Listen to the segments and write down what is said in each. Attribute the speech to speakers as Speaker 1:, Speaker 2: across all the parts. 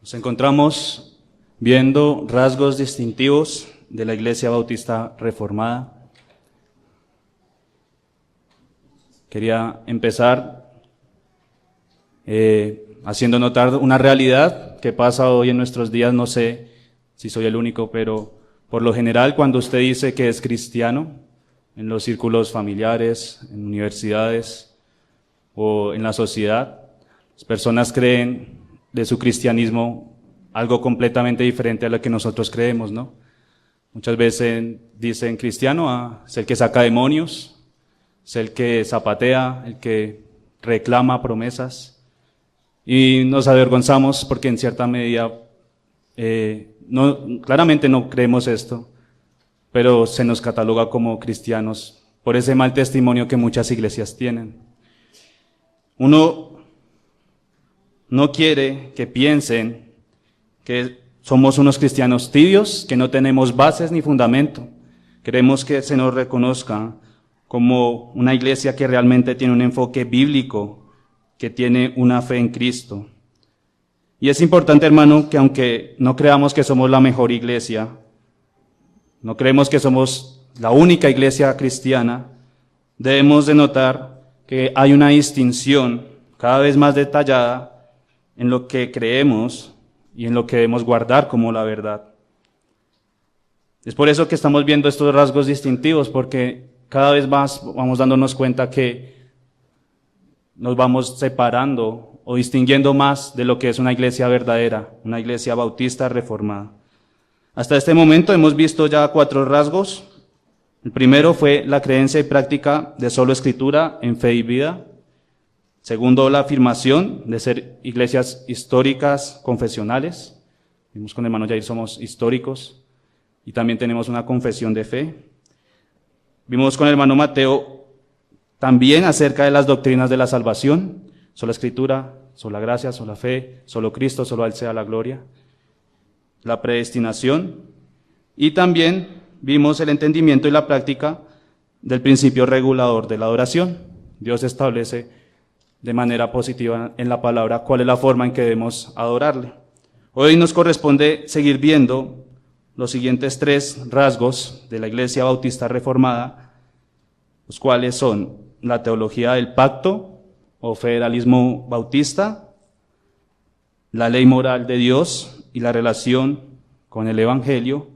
Speaker 1: Nos encontramos viendo rasgos distintivos de la Iglesia Bautista Reformada. Quería empezar haciendo notar una realidad que pasa hoy en nuestros días. No sé si soy el único, pero por lo general cuando usted dice que es cristiano, en los círculos familiares, en universidades o en la sociedad, las personas creen de su cristianismo algo completamente diferente a lo que nosotros creemos, ¿no? Muchas veces dicen cristiano, es el que saca demonios, es el que zapatea, el que reclama promesas, y nos avergonzamos porque en cierta medida claramente no creemos esto, pero se nos cataloga como cristianos por ese mal testimonio que muchas iglesias tienen. Uno no quiere que piensen que somos unos cristianos tibios, que no tenemos bases ni fundamento. Queremos que se nos reconozca como una iglesia que realmente tiene un enfoque bíblico, que tiene una fe en Cristo. Y es importante, hermano, que aunque no creamos que somos la mejor iglesia, no creemos que somos la única iglesia cristiana, debemos de notar que hay una distinción cada vez más detallada en lo que creemos y en lo que debemos guardar como la verdad. Es por eso que estamos viendo estos rasgos distintivos, porque cada vez más vamos dándonos cuenta que nos vamos separando o distinguiendo más de lo que es una iglesia verdadera, una iglesia bautista reformada. Hasta este momento hemos visto ya 4 rasgos. El primero fue la creencia y práctica de solo escritura en fe y vida. Segundo, la afirmación de ser iglesias históricas confesionales. Vimos con el hermano Jair, somos históricos y también tenemos una confesión de fe. Vimos con el hermano Mateo también acerca de las doctrinas de la salvación, sola escritura, sola gracia, sola fe, solo Cristo, solo a Él sea la gloria. La predestinación, y también vimos el entendimiento y la práctica del principio regulador de la adoración. Dios establece de manera positiva en la palabra cuál es la forma en que debemos adorarle. Hoy nos corresponde seguir viendo los siguientes 3 rasgos de la Iglesia Bautista Reformada, los cuales son la teología del pacto o federalismo bautista, la ley moral de Dios y la relación con el Evangelio,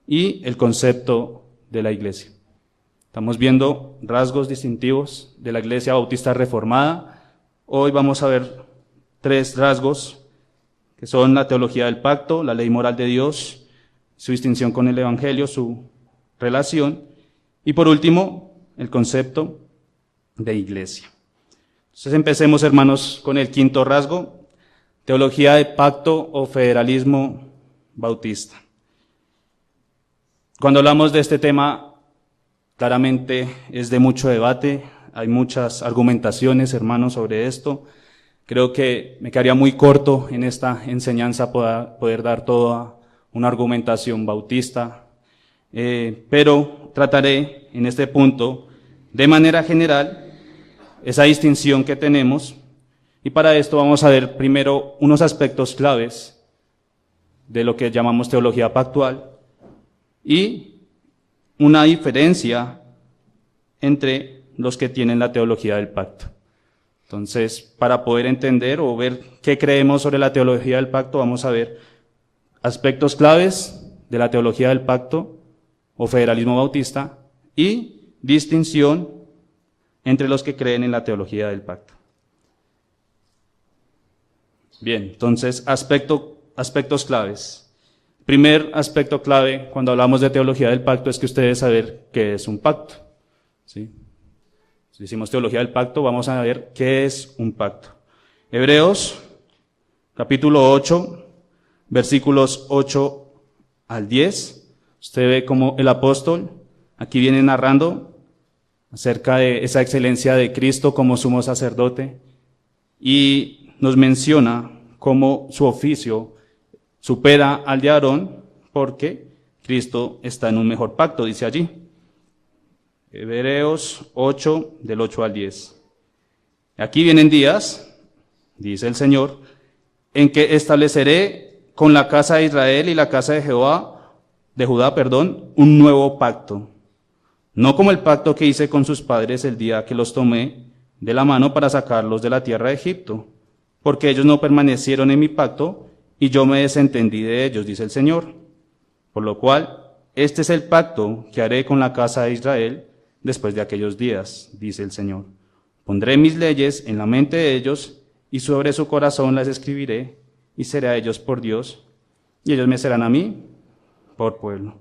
Speaker 1: y el concepto de la Iglesia. Estamos viendo rasgos distintivos de la Iglesia Bautista Reformada. Hoy vamos a ver 3 rasgos, que son la teología del pacto, la ley moral de Dios, su distinción con el Evangelio, su relación, y por último, el concepto de iglesia. Entonces empecemos, hermanos, con el 5.º rasgo, teología de pacto o federalismo bautista. Cuando hablamos de este tema, claramente es de mucho debate, hay muchas argumentaciones, hermanos, sobre esto. Creo que me quedaría muy corto en esta enseñanza poder dar toda una argumentación bautista, pero trataré en este punto, de manera general, esa distinción que tenemos, y para esto vamos a ver primero unos aspectos claves de lo que llamamos teología pactual, y una diferencia entre los que tienen la teología del pacto. Entonces, para poder entender o ver qué creemos sobre la teología del pacto, vamos a ver aspectos claves de la teología del pacto o federalismo bautista y distinción entre los que creen en la teología del pacto. Bien, entonces, aspectos claves. Primer aspecto clave cuando hablamos de teología del pacto es que usted debe saber qué es un pacto, ¿sí? Si decimos teología del pacto, vamos a ver qué es un pacto. Hebreos, capítulo 8, versículos 8 al 10. Usted ve cómo el apóstol aquí viene narrando acerca de esa excelencia de Cristo como sumo sacerdote y nos menciona cómo su oficio supera al de Aarón porque Cristo está en un mejor pacto, dice allí. Hebreos 8, del 8 al 10. Aquí vienen días, dice el Señor, en que estableceré con la casa de Israel y la casa de Judá, un nuevo pacto. No como el pacto que hice con sus padres el día que los tomé de la mano para sacarlos de la tierra de Egipto, porque ellos no permanecieron en mi pacto y yo me desentendí de ellos, dice el Señor. Por lo cual, este es el pacto que haré con la casa de Israel después de aquellos días, dice el Señor. Pondré mis leyes en la mente de ellos y sobre su corazón las escribiré y seré a ellos por Dios y ellos me serán a mí por pueblo.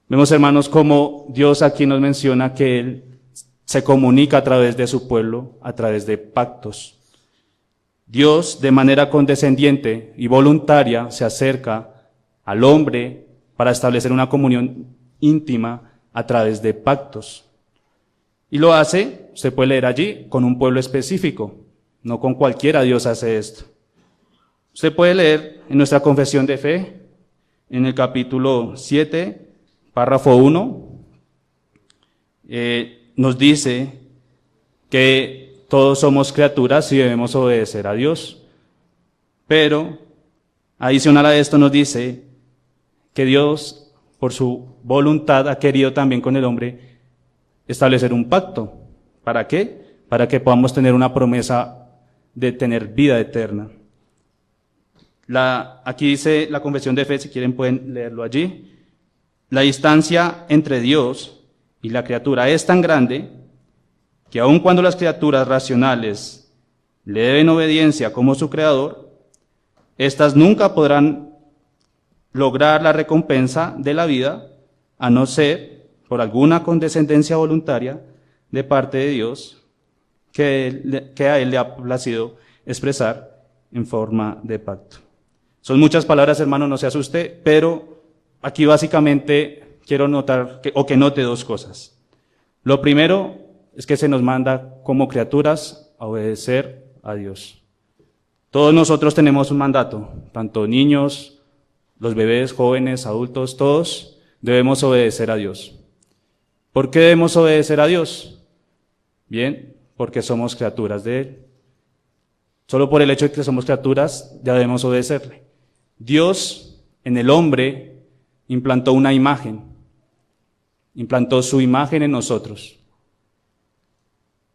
Speaker 1: Vemos, hermanos, cómo Dios aquí nos menciona que Él se comunica a través de su pueblo, a través de pactos. Dios, de manera condescendiente y voluntaria, se acerca al hombre para establecer una comunión íntima a través de pactos. Y lo hace, se puede leer allí, con un pueblo específico. No con cualquiera Dios hace esto. Usted puede leer en nuestra confesión de fe, en el capítulo 7, párrafo 1, nos dice que todos somos criaturas y debemos obedecer a Dios. Pero, adicional a esto nos dice que Dios, por su voluntad, ha querido también con el hombre establecer un pacto. ¿Para qué? Para que podamos tener una promesa de tener vida eterna. Aquí dice la confesión de fe, si quieren pueden leerlo allí. La distancia entre Dios y la criatura es tan grande que aun cuando las criaturas racionales le deben obediencia como su creador, éstas nunca podrán lograr la recompensa de la vida, a no ser por alguna condescendencia voluntaria de parte de Dios que a Él le ha placido expresar en forma de pacto. Son muchas palabras, hermano, no se asuste, pero aquí básicamente quiero notar que note dos cosas. Lo primero es que se nos manda como criaturas a obedecer a Dios. Todos nosotros tenemos un mandato, tanto niños, los bebés, jóvenes, adultos, todos debemos obedecer a Dios. ¿Por qué debemos obedecer a Dios? Bien, porque somos criaturas de Él. Solo por el hecho de que somos criaturas ya debemos obedecerle. Dios en el hombre implantó una imagen, implantó su imagen en nosotros.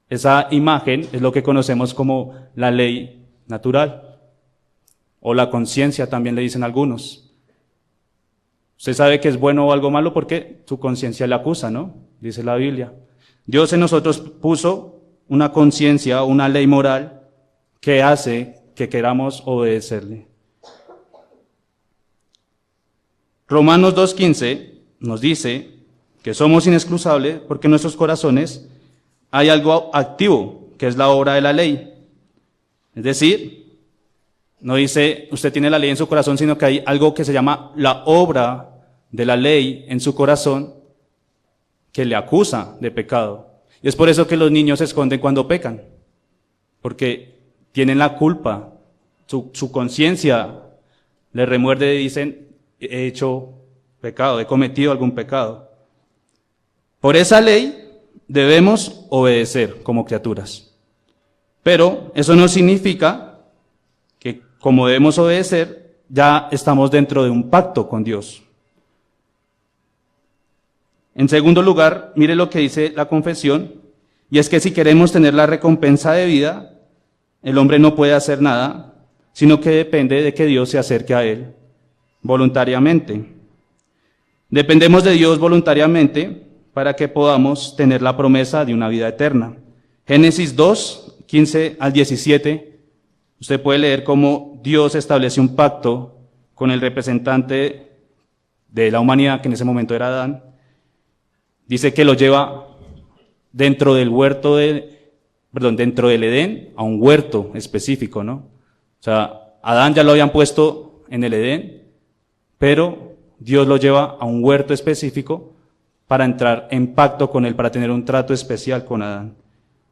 Speaker 1: Esa imagen es lo que conocemos como la ley natural, o la conciencia también le dicen algunos. Usted sabe que es bueno o algo malo porque su conciencia le acusa, ¿no? Dice la Biblia. Dios en nosotros puso una conciencia, una ley moral que hace que queramos obedecerle. Romanos 2:15 nos dice que somos inexcusables porque en nuestros corazones hay algo activo, que es la obra de la ley. Es decir, no dice usted tiene la ley en su corazón, sino que hay algo que se llama la obra de la ley en su corazón que le acusa de pecado. Y es por eso que los niños se esconden cuando pecan, porque tienen la culpa, su conciencia les remuerde y dicen, he hecho pecado, he cometido algún pecado. Por esa ley debemos obedecer como criaturas. Pero eso no significa que como debemos obedecer, ya estamos dentro de un pacto con Dios. En segundo lugar, mire lo que dice la confesión, y es que si queremos tener la recompensa de vida, el hombre no puede hacer nada, sino que depende de que Dios se acerque a él voluntariamente. Dependemos de Dios voluntariamente para que podamos tener la promesa de una vida eterna. Génesis 2, 15 al 17, usted puede leer cómo Dios establece un pacto con el representante de la humanidad, que en ese momento era Adán. Dice que lo lleva dentro del Edén a un huerto específico, ¿no? O sea, Adán ya lo habían puesto en el Edén, pero Dios lo lleva a un huerto específico para entrar en pacto con él, para tener un trato especial con Adán.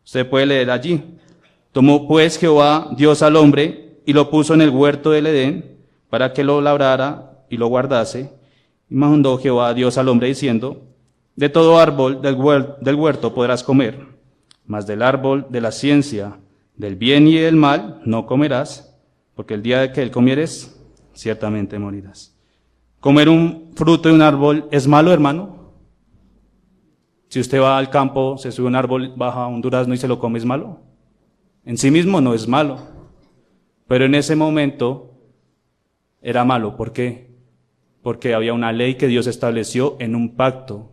Speaker 1: Usted puede leer allí. Tomó pues Jehová Dios al hombre y lo puso en el huerto del Edén para que lo labrara y lo guardase. Y mandó Jehová Dios al hombre diciendo, de todo árbol del huerto podrás comer, mas del árbol de la ciencia, del bien y del mal, no comerás, porque el día que él comieres, ciertamente morirás. ¿Comer un fruto de un árbol es malo, hermano? Si usted va al campo, se sube a un árbol, baja un durazno y se lo come, ¿es malo? En sí mismo no es malo, pero en ese momento era malo. ¿Por qué? Porque había una ley que Dios estableció en un pacto.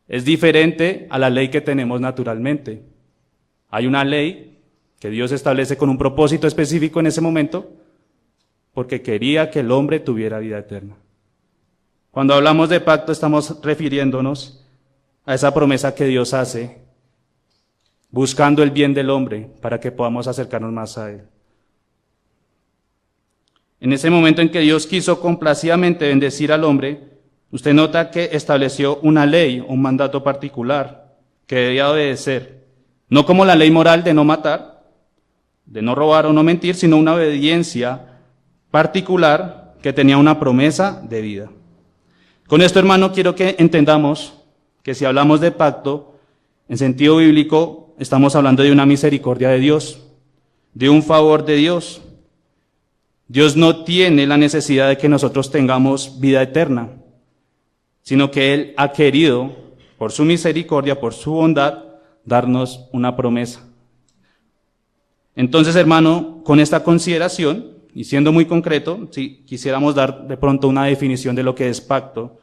Speaker 1: Es diferente a la ley que tenemos naturalmente. Hay una ley que Dios establece con un propósito específico en ese momento, porque quería que el hombre tuviera vida eterna. Cuando hablamos de pacto estamos refiriéndonos a esa promesa que Dios hace, buscando el bien del hombre para que podamos acercarnos más a él. En ese momento en que Dios quiso complacidamente bendecir al hombre, usted nota que estableció una ley, un mandato particular que debía obedecer. No como la ley moral de no matar, de no robar o no mentir, sino una obediencia particular que tenía una promesa de vida. Con esto, hermano, quiero que entendamos que si hablamos de pacto, en sentido bíblico, estamos hablando de una misericordia de Dios, de un favor de Dios. Dios no tiene la necesidad de que nosotros tengamos vida eterna, sino que Él ha querido, por su misericordia, por su bondad, darnos una promesa. Entonces, hermano, con esta consideración, y siendo muy concreto, si quisiéramos dar de pronto una definición de lo que es pacto,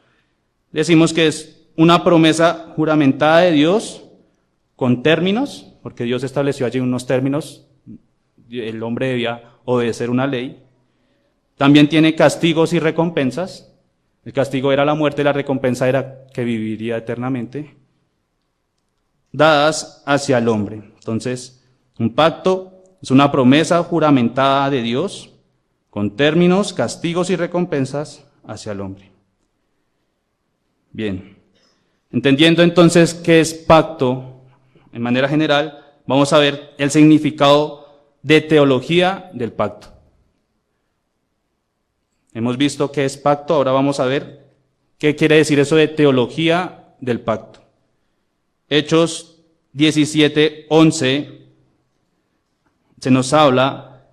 Speaker 1: decimos que es una promesa juramentada de Dios con términos, porque Dios estableció allí unos términos, el hombre debía obedecer una ley. También tiene castigos y recompensas. El castigo era la muerte, la recompensa era que viviría eternamente, dadas hacia el hombre. Entonces, un pacto es una promesa juramentada de Dios con términos, castigos y recompensas hacia el hombre. Bien, entendiendo entonces qué es pacto, en manera general, vamos a ver el significado de teología del pacto. Hemos visto qué es pacto, ahora vamos a ver qué quiere decir eso de teología del pacto. Hechos 17:11 se nos habla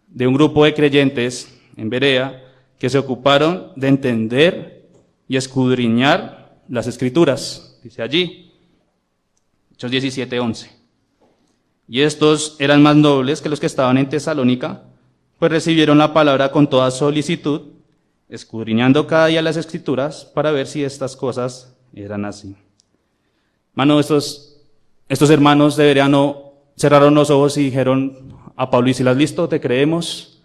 Speaker 1: de un grupo de creyentes en Berea que se ocuparon de entender y escudriñar las Escrituras, dice allí, Hechos 17:11. Y estos eran más nobles que los que estaban en Tesalónica, pues recibieron la palabra con toda solicitud, escudriñando cada día las Escrituras para ver si estas cosas eran así. Mano, estos hermanos cerraron los ojos y dijeron a Pablo y Silas: listo, te creemos,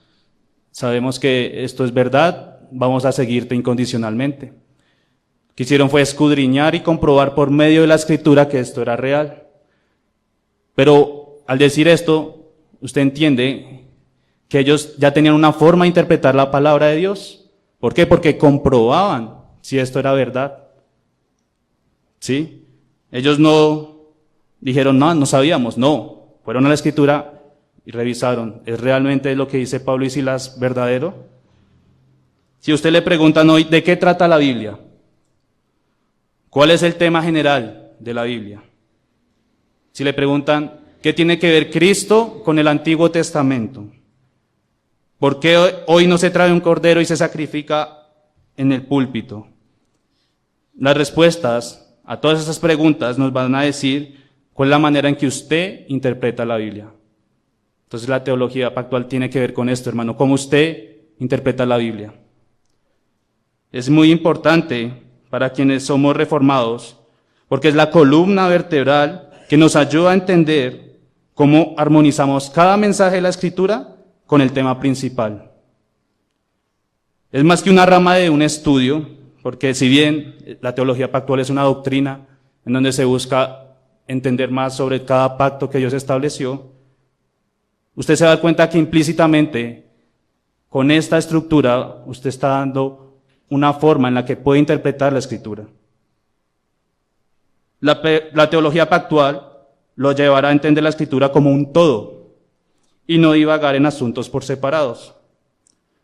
Speaker 1: sabemos que esto es verdad, vamos a seguirte incondicionalmente. Lo que hicieron fue escudriñar y comprobar por medio de la Escritura que esto era real. Pero al decir esto, usted entiende que ellos ya tenían una forma de interpretar la palabra de Dios. ¿Por qué? Porque comprobaban si esto era verdad. ¿Sí? Ellos no dijeron, no sabíamos, no. Fueron a la Escritura y revisaron, ¿es realmente lo que dice Pablo y Silas verdadero? Si usted le preguntan hoy, ¿de qué trata la Biblia? ¿Cuál es el tema general de la Biblia? Si le preguntan, ¿qué tiene que ver Cristo con el Antiguo Testamento? ¿Por qué hoy no se trae un cordero y se sacrifica en el púlpito? Las respuestas a todas esas preguntas nos van a decir cuál es la manera en que usted interpreta la Biblia. Entonces la teología pactual tiene que ver con esto, hermano, cómo usted interpreta la Biblia. Es muy importante para quienes somos reformados, porque es la columna vertebral que nos ayuda a entender cómo armonizamos cada mensaje de la Escritura con el tema principal. Es más que una rama de un estudio, porque si bien la teología pactual es una doctrina en donde se busca entender más sobre cada pacto que Dios estableció, usted se da cuenta que implícitamente con esta estructura usted está dando una forma en la que puede interpretar la Escritura. La teología pactual lo llevará a entender la Escritura como un todo y no divagar en asuntos por separados.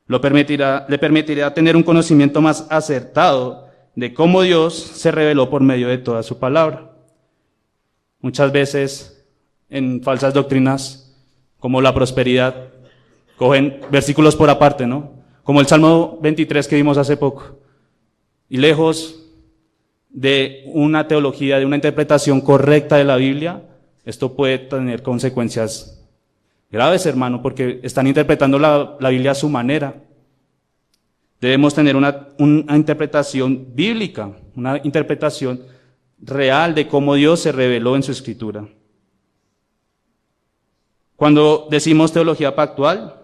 Speaker 1: Le permitirá tener un conocimiento más acertado de cómo Dios se reveló por medio de toda su palabra. Muchas veces en falsas doctrinas como la prosperidad cogen versículos por aparte, ¿no? Como el Salmo 23 que vimos hace poco. Y lejos de una teología, de una interpretación correcta de la Biblia, esto puede tener consecuencias graves, hermano, porque están interpretando la Biblia a su manera. Debemos tener una interpretación bíblica, una interpretación real de cómo Dios se reveló en su Escritura. Cuando decimos teología pactual,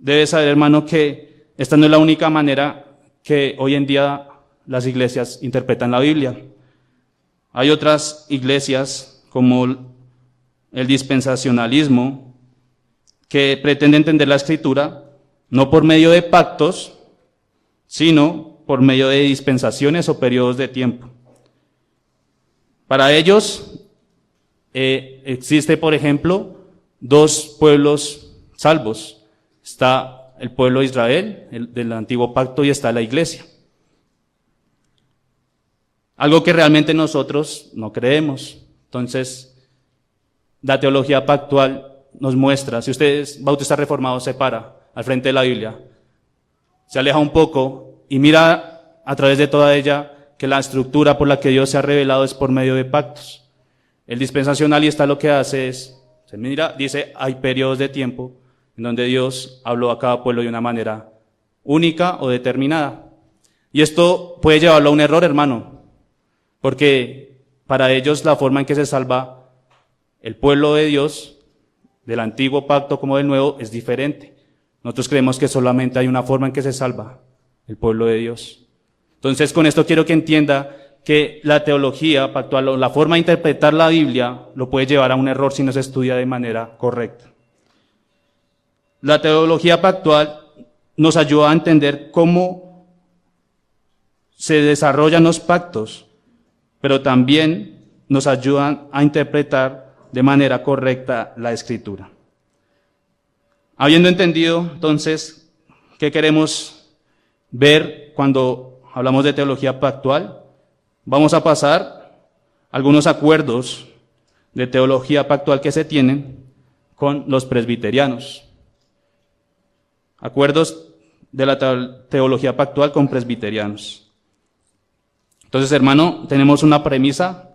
Speaker 1: debes saber, hermano, que esta no es la única manera que hoy en día las iglesias interpretan la Biblia. Hay otras iglesias, como el dispensacionalismo, que pretende entender la Escritura no por medio de pactos, sino por medio de dispensaciones o periodos de tiempo. Para ellos existe, por ejemplo, dos pueblos salvos. Está el pueblo de Israel, del antiguo pacto, y está la iglesia. Algo que realmente nosotros no creemos. Entonces, la teología pactual nos muestra, si usted es bautista reformado, se para al frente de la Biblia, se aleja un poco y mira a través de toda ella que la estructura por la que Dios se ha revelado es por medio de pactos. El dispensacionalista lo que hace es, se mira, dice, hay periodos de tiempo en donde Dios habló a cada pueblo de una manera única o determinada. Y esto puede llevarlo a un error, hermano, porque para ellos la forma en que se salva el pueblo de Dios, del antiguo pacto como del nuevo, es diferente. Nosotros creemos que solamente hay una forma en que se salva el pueblo de Dios. Entonces, con esto quiero que entienda que la teología pactual o la forma de interpretar la Biblia lo puede llevar a un error si no se estudia de manera correcta. La teología pactual nos ayuda a entender cómo se desarrollan los pactos, pero también nos ayudan a interpretar de manera correcta la Escritura. Habiendo entendido, entonces, qué queremos ver cuando hablamos de teología pactual, vamos a pasar a algunos acuerdos de teología pactual que se tienen con los presbiterianos. Acuerdos de la teología pactual con presbiterianos. Entonces, hermano, tenemos una premisa,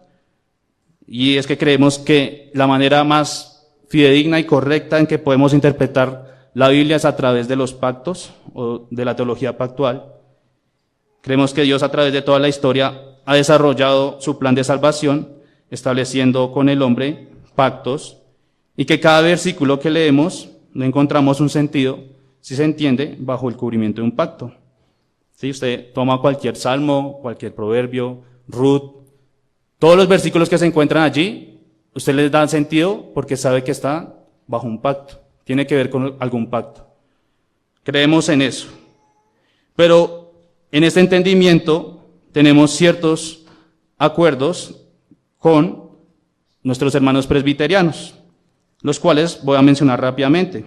Speaker 1: y es que creemos que la manera más fidedigna y correcta en que podemos interpretar la Biblia es a través de los pactos o de la teología pactual. Creemos que Dios a través de toda la historia ha desarrollado su plan de salvación, estableciendo con el hombre pactos, y que cada versículo que leemos le encontramos un sentido, si se entiende, bajo el cubrimiento de un pacto. Si usted toma cualquier salmo, cualquier proverbio, Ruth, todos los versículos que se encuentran allí, usted les da sentido porque sabe que está bajo un pacto, tiene que ver con algún pacto. Creemos en eso. Pero en este entendimiento tenemos ciertos acuerdos con nuestros hermanos presbiterianos, los cuales voy a mencionar rápidamente.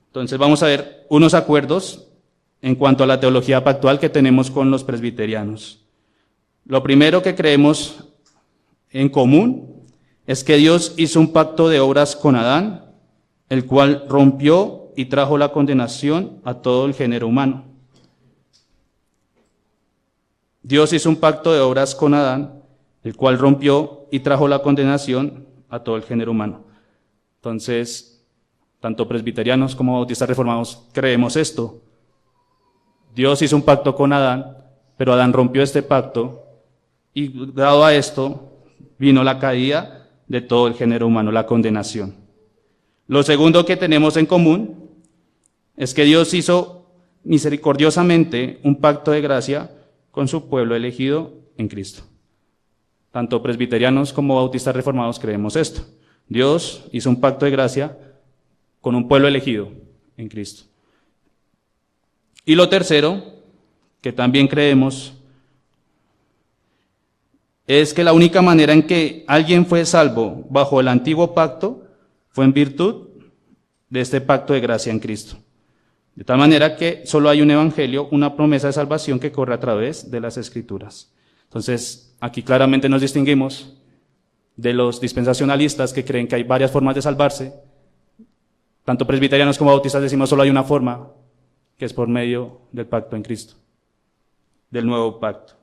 Speaker 1: Entonces vamos a ver unos acuerdos en cuanto a la teología pactual que tenemos con los presbiterianos. Lo primero que creemos en común es que Dios hizo un pacto de obras con Adán, el cual rompió y trajo la condenación a todo el género humano. Dios hizo un pacto de obras con Adán, el cual rompió y trajo la condenación a todo el género humano. Entonces, tanto presbiterianos como bautistas reformados creemos esto. Dios hizo un pacto con Adán, pero Adán rompió este pacto, y dado a esto vino la caída de todo el género humano, la condenación. Lo segundo que tenemos en común es que Dios hizo misericordiosamente un pacto de gracia con su pueblo elegido en Cristo. Tanto presbiterianos como bautistas reformados creemos esto. Dios hizo un pacto de gracia con un pueblo elegido en Cristo. Y lo tercero, que también creemos, es que la única manera en que alguien fue salvo bajo el antiguo pacto fue en virtud de este pacto de gracia en Cristo. De tal manera que solo hay un evangelio, una promesa de salvación que corre a través de las Escrituras. Entonces, aquí claramente nos distinguimos de los dispensacionalistas que creen que hay varias formas de salvarse, tanto presbiterianos como bautistas decimos solo hay una forma, que es por medio del pacto en Cristo, del nuevo pacto.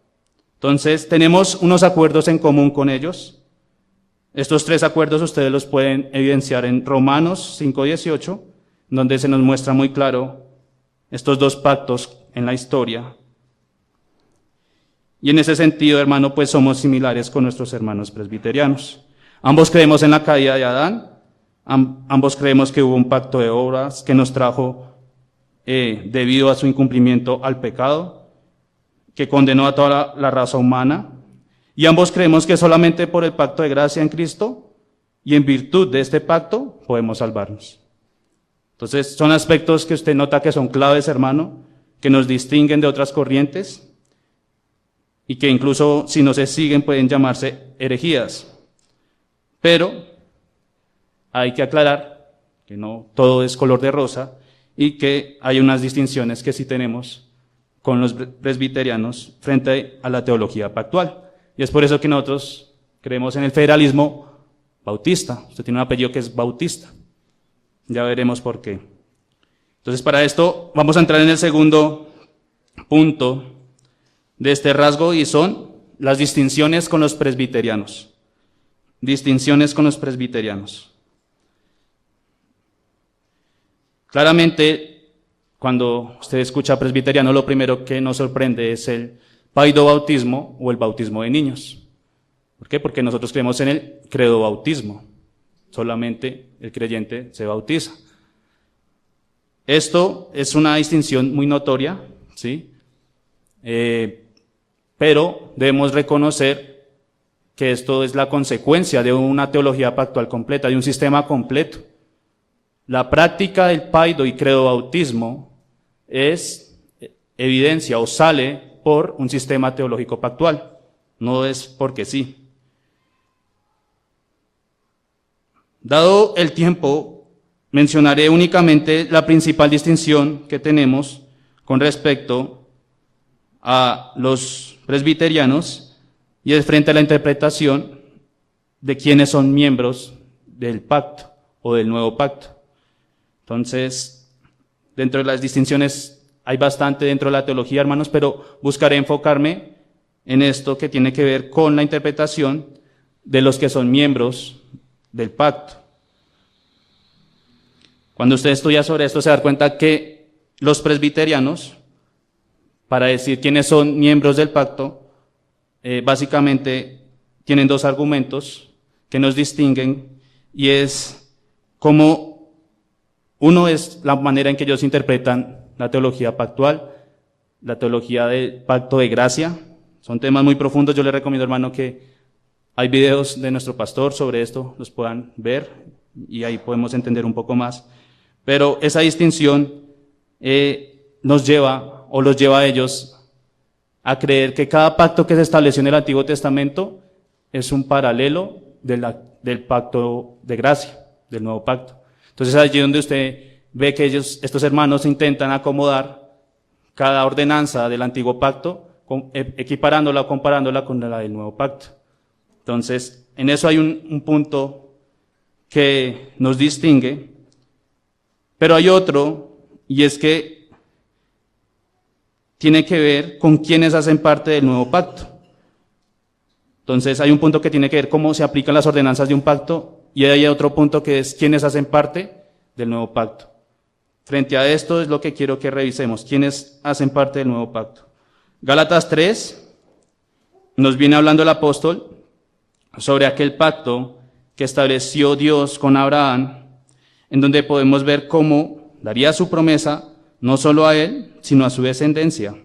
Speaker 1: Entonces, tenemos unos acuerdos en común con ellos. Estos 3 acuerdos ustedes los pueden evidenciar en Romanos 5:18, donde se nos muestra muy claro estos 2 pactos en la historia. Y en ese sentido, hermano, pues somos similares con nuestros hermanos presbiterianos. Ambos creemos en la caída de Adán, ambos creemos que hubo un pacto de obras que nos trajo, debido a su incumplimiento, al pecado, que condenó a toda la raza humana, y ambos creemos que solamente por el pacto de gracia en Cristo y en virtud de este pacto podemos salvarnos. Entonces, son aspectos que usted nota que son claves, hermano, que nos distinguen de otras corrientes y que incluso si no se siguen pueden llamarse herejías. Pero hay que aclarar que no todo es color de rosa y que hay unas distinciones que sí tenemos con los presbiterianos frente a la teología pactual. Y es por eso que nosotros creemos en el federalismo bautista. Usted tiene un apellido que es Bautista. Ya veremos por qué. Entonces, para esto vamos a entrar en el segundo punto de este rasgo y son las distinciones con los presbiterianos. Distinciones con los presbiterianos. Claramente, cuando usted escucha presbiteriano, lo primero que nos sorprende es el paidobautismo o el bautismo de niños. ¿Por qué? Porque nosotros creemos en el credobautismo. Solamente el creyente se bautiza. Esto es una distinción muy notoria, ¿sí? Pero debemos reconocer que esto es la consecuencia de una teología pactual completa, de un sistema completo. La práctica del paido y credobautismo es evidencia o sale por un sistema teológico pactual, no es porque sí. Dado el tiempo, mencionaré únicamente la principal distinción que tenemos con respecto a los presbiterianos y es frente a la interpretación de quiénes son miembros del pacto o del nuevo pacto. Entonces, dentro de las distinciones hay bastante dentro de la teología, hermanos, pero buscaré enfocarme en esto que tiene que ver con la interpretación de los que son miembros del pacto. Cuando usted estudia sobre esto se da cuenta que los presbiterianos, para decir quiénes son miembros del pacto, básicamente tienen 2 argumentos que nos distinguen y es como uno es la manera en que ellos interpretan la teología pactual, la teología del pacto de gracia. Son temas muy profundos, yo les recomiendo, hermano, que hay videos de nuestro pastor sobre esto, los puedan ver y ahí podemos entender un poco más. Pero esa distinción nos lleva o los lleva a ellos a creer que cada pacto que se estableció en el Antiguo Testamento es un paralelo del pacto de gracia, del nuevo pacto. Entonces allí donde usted ve que estos hermanos intentan acomodar cada ordenanza del antiguo pacto, equiparándola o comparándola con la del nuevo pacto. Entonces, en eso hay un punto que nos distingue, pero hay otro, y es que tiene que ver con quienes hacen parte del nuevo pacto. Entonces, hay un punto que tiene que ver cómo se aplican las ordenanzas de un pacto, y hay otro punto que es quiénes hacen parte del nuevo pacto. Frente a esto es lo que quiero que revisemos, quiénes hacen parte del nuevo pacto. Gálatas 3 nos viene hablando el apóstol sobre aquel pacto que estableció Dios con Abraham, en donde podemos ver cómo daría su promesa no solo a él, sino a su descendencia.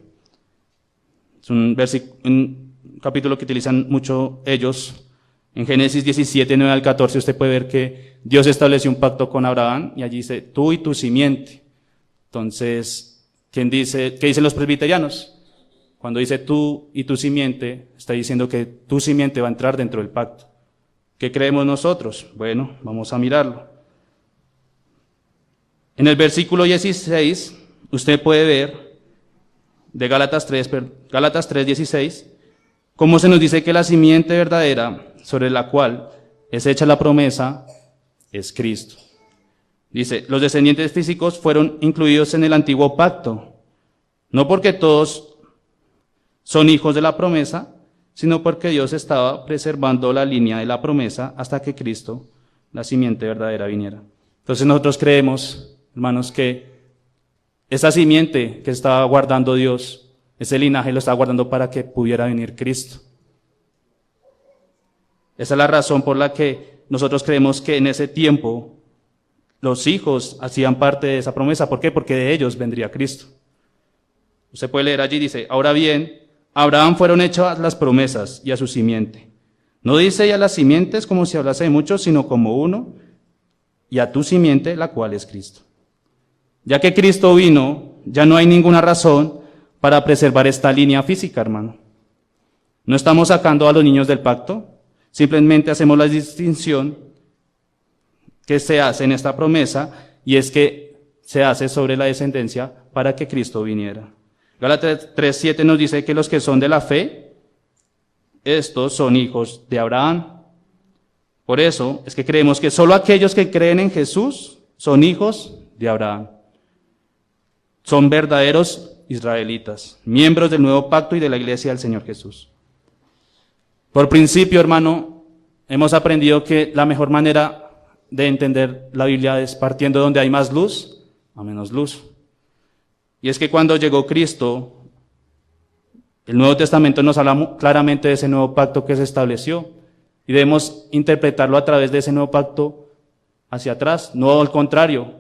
Speaker 1: Es un capítulo que utilizan mucho ellos. En Génesis 17, 9 al 14, usted puede ver que Dios estableció un pacto con Abraham y allí dice, tú y tu simiente. Entonces, ¿qué dicen los presbiterianos? Cuando dice tú y tu simiente, está diciendo que tu simiente va a entrar dentro del pacto. ¿Qué creemos nosotros? Bueno, vamos a mirarlo. En el versículo 16, usted puede ver, de Gálatas 3, 16, cómo se nos dice que la simiente verdadera sobre la cual es hecha la promesa es Cristo. Dice, los descendientes físicos fueron incluidos en el antiguo pacto, no porque todos son hijos de la promesa, sino porque Dios estaba preservando la línea de la promesa hasta que Cristo, la simiente verdadera, viniera. Entonces nosotros creemos, hermanos, que esa simiente que estaba guardando Dios, ese linaje lo estaba guardando para que pudiera venir Cristo. Esa es la razón por la que nosotros creemos que en ese tiempo los hijos hacían parte de esa promesa. ¿Por qué? Porque de ellos vendría Cristo. Usted puede leer allí, dice, ahora bien, a Abraham fueron hechas las promesas y a su simiente. No dice y a las simientes como si hablase de muchos, sino como uno, y a tu simiente, la cual es Cristo. Ya que Cristo vino, ya no hay ninguna razón para preservar esta línea física, hermano. No estamos sacando a los niños del pacto, simplemente hacemos la distinción que se hace en esta promesa, y es que se hace sobre la descendencia para que Cristo viniera. Gálatas 3:7 nos dice que los que son de la fe, estos son hijos de Abraham. Por eso es que creemos que solo aquellos que creen en Jesús son hijos de Abraham. Son verdaderos israelitas, miembros del nuevo pacto y de la iglesia del Señor Jesús. Por principio, hermano, hemos aprendido que la mejor manera de entender la Biblia es partiendo de donde hay más luz a menos luz. Y es que cuando llegó Cristo, el Nuevo Testamento nos habla claramente de ese nuevo pacto que se estableció, y debemos interpretarlo a través de ese nuevo pacto hacia atrás, no al contrario.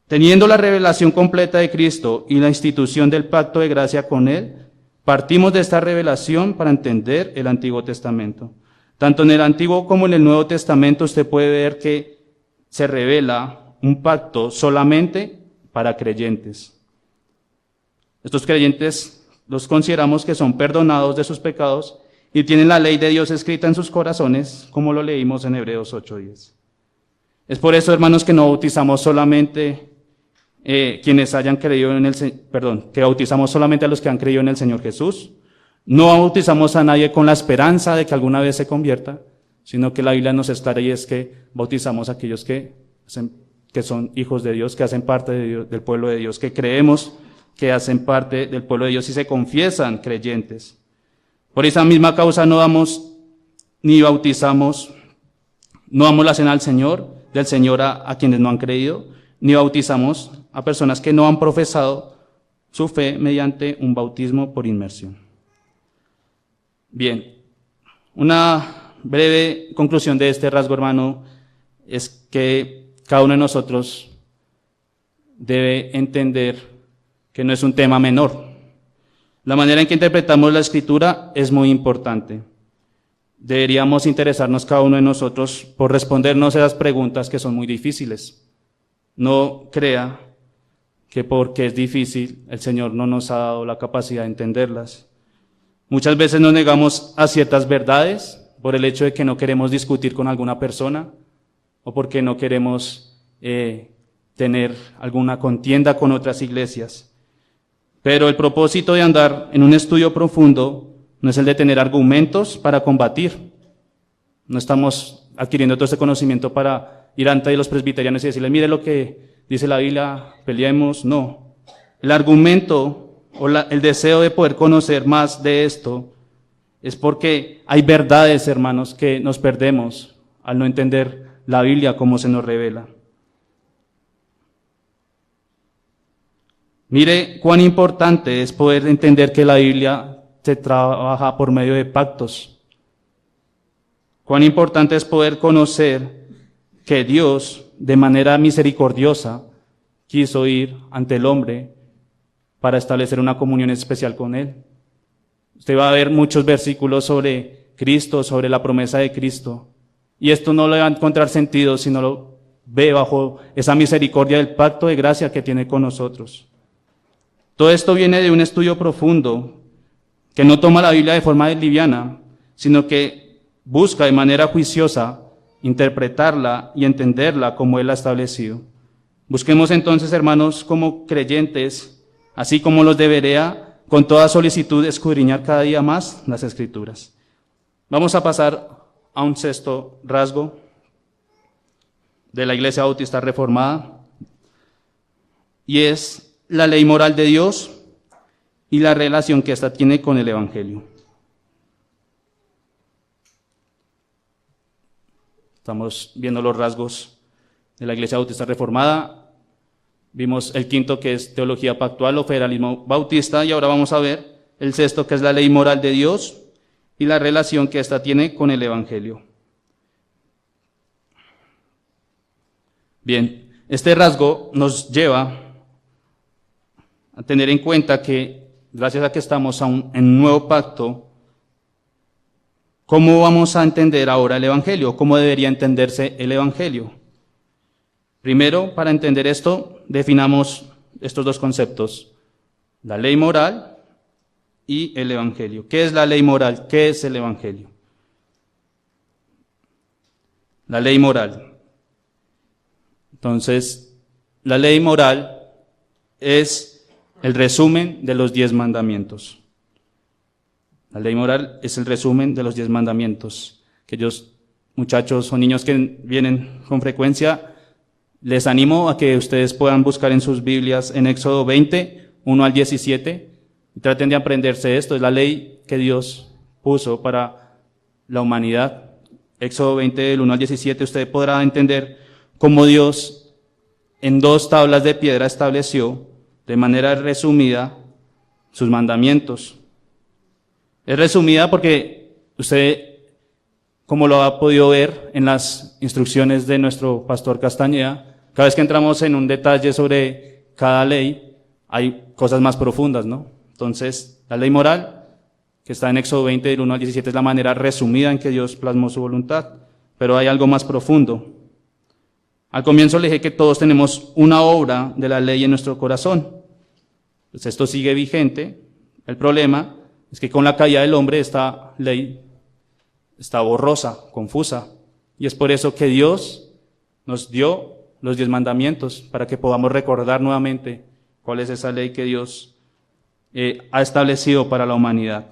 Speaker 1: Teniendo la revelación completa de Cristo y la institución del pacto de gracia con Él, partimos de esta revelación para entender el Antiguo Testamento. Tanto en el Antiguo como en el Nuevo Testamento usted puede ver que se revela un pacto solamente para creyentes. Estos creyentes los consideramos que son perdonados de sus pecados y tienen la ley de Dios escrita en sus corazones, como lo leímos en Hebreos 8:10. Es por eso, hermanos, que no bautizamos solamente quienes hayan creído en que bautizamos solamente a los que han creído en el Señor Jesús. No bautizamos a nadie con la esperanza de que alguna vez se convierta, sino que la Biblia nos es clara y es que bautizamos a aquellos que son hijos de Dios, que hacen parte de Dios, del pueblo de Dios, que creemos que hacen parte del pueblo de Dios y se confiesan creyentes. Por esa misma causa no damos ni bautizamos, no damos la cena al Señor, del Señor a quienes no han creído, ni bautizamos a personas que no han profesado su fe mediante un bautismo por inmersión. Bien, una breve conclusión de este rasgo, hermano, es que cada uno de nosotros debe entender que no es un tema menor. La manera en que interpretamos la Escritura es muy importante. Deberíamos interesarnos cada uno de nosotros por respondernos esas preguntas que son muy difíciles. No crea que porque es difícil el Señor no nos ha dado la capacidad de entenderlas. Muchas veces nos negamos a ciertas verdades por el hecho de que no queremos discutir con alguna persona o porque no queremos tener alguna contienda con otras iglesias. Pero el propósito de andar en un estudio profundo no es el de tener argumentos para combatir. No estamos adquiriendo todo este conocimiento para ir ante los presbiterianos y decirles, mire lo que dice la Biblia, peleemos. No. El argumento o el deseo de poder conocer más de esto es porque hay verdades, hermanos, que nos perdemos al no entender la Biblia como se nos revela. Mire cuán importante es poder entender que la Biblia se trabaja por medio de pactos. Cuán importante es poder conocer que Dios, de manera misericordiosa, quiso ir ante el hombre para establecer una comunión especial con Él. Usted va a ver muchos versículos sobre Cristo, sobre la promesa de Cristo, y esto no le va a encontrar sentido si no lo ve bajo esa misericordia del pacto de gracia que tiene con nosotros. Todo esto viene de un estudio profundo que no toma la Biblia de forma liviana, sino que busca de manera juiciosa interpretarla y entenderla como Él la ha establecido. Busquemos entonces, hermanos, como creyentes, así como los de Berea, con toda solicitud escudriñar cada día más las Escrituras. Vamos a pasar a un sexto rasgo. de la Iglesia Bautista Reformada, y es la ley moral de Dios y la relación que ésta tiene con el Evangelio. Estamos viendo los rasgos de la Iglesia Bautista Reformada. Vimos el quinto, que es teología pactual o federalismo bautista, y ahora vamos a ver el sexto, que es la ley moral de Dios y la relación que ésta tiene con el Evangelio. Bien, este rasgo nos lleva a tener en cuenta que, gracias a que estamos en un nuevo pacto, ¿cómo vamos a entender ahora el Evangelio? ¿Cómo debería entenderse el Evangelio? Primero, para entender esto, definamos estos dos conceptos: la ley moral y el Evangelio. ¿Qué es la ley moral? ¿Qué es el Evangelio? La ley moral. Entonces, la ley moral es el resumen de los 10 mandamientos. La ley moral es el resumen de los 10 mandamientos. Aquellos muchachos o niños que vienen con frecuencia, les animo a que ustedes puedan buscar en sus Biblias en Éxodo 20, 1 al 17, y traten de aprenderse esto. Es la ley que Dios puso para la humanidad. Éxodo 20, del 1 al 17, usted podrá entender cómo Dios en 2 tablas de piedra estableció de manera resumida sus mandamientos. Es resumida porque usted, como lo ha podido ver en las instrucciones de nuestro pastor Castañeda, cada vez que entramos en un detalle sobre cada ley, hay cosas más profundas, ¿no? Entonces, la ley moral, que está en Éxodo 20, del 1 al 17, es la manera resumida en que Dios plasmó su voluntad, pero hay algo más profundo. Al comienzo le dije que todos tenemos una obra de la ley en nuestro corazón. Pues esto sigue vigente. El problema es que con la caída del hombre esta ley está borrosa, confusa, y es por eso que Dios nos dio los 10 mandamientos, para que podamos recordar nuevamente cuál es esa ley que Dios ha establecido para la humanidad.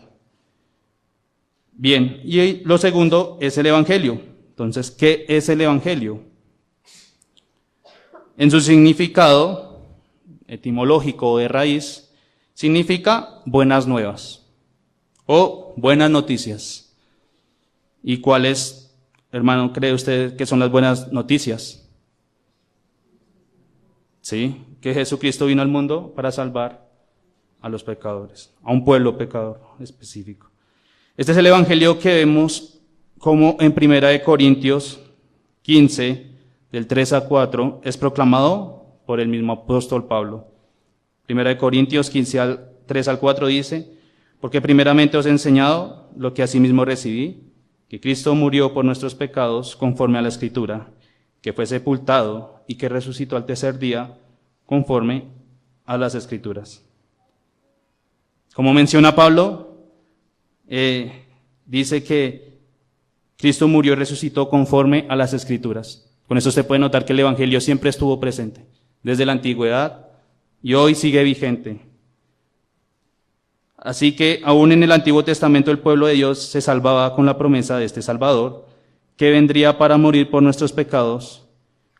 Speaker 1: Bien, y lo segundo es el Evangelio. Entonces, ¿qué es el Evangelio? En su significado etimológico o de raíz, significa buenas nuevas o buenas noticias. ¿Y cuáles, hermano, cree usted que son las buenas noticias? Sí, que Jesucristo vino al mundo para salvar a los pecadores, a un pueblo pecador específico. Este es el Evangelio que vemos como en 1 Corintios 15, del 3 a 4, es proclamado por el mismo apóstol Pablo. 1 Corintios 15, 3 al 4 dice: porque primeramente os he enseñado lo que asimismo recibí, que Cristo murió por nuestros pecados conforme a la Escritura, que fue sepultado y que resucitó al tercer día conforme a las Escrituras. Como menciona Pablo, dice que Cristo murió y resucitó conforme a las Escrituras. Con eso se puede notar que el Evangelio siempre estuvo presente, desde la antigüedad, y hoy sigue vigente. Así que aún en el Antiguo Testamento el pueblo de Dios se salvaba con la promesa de este Salvador, que vendría para morir por nuestros pecados,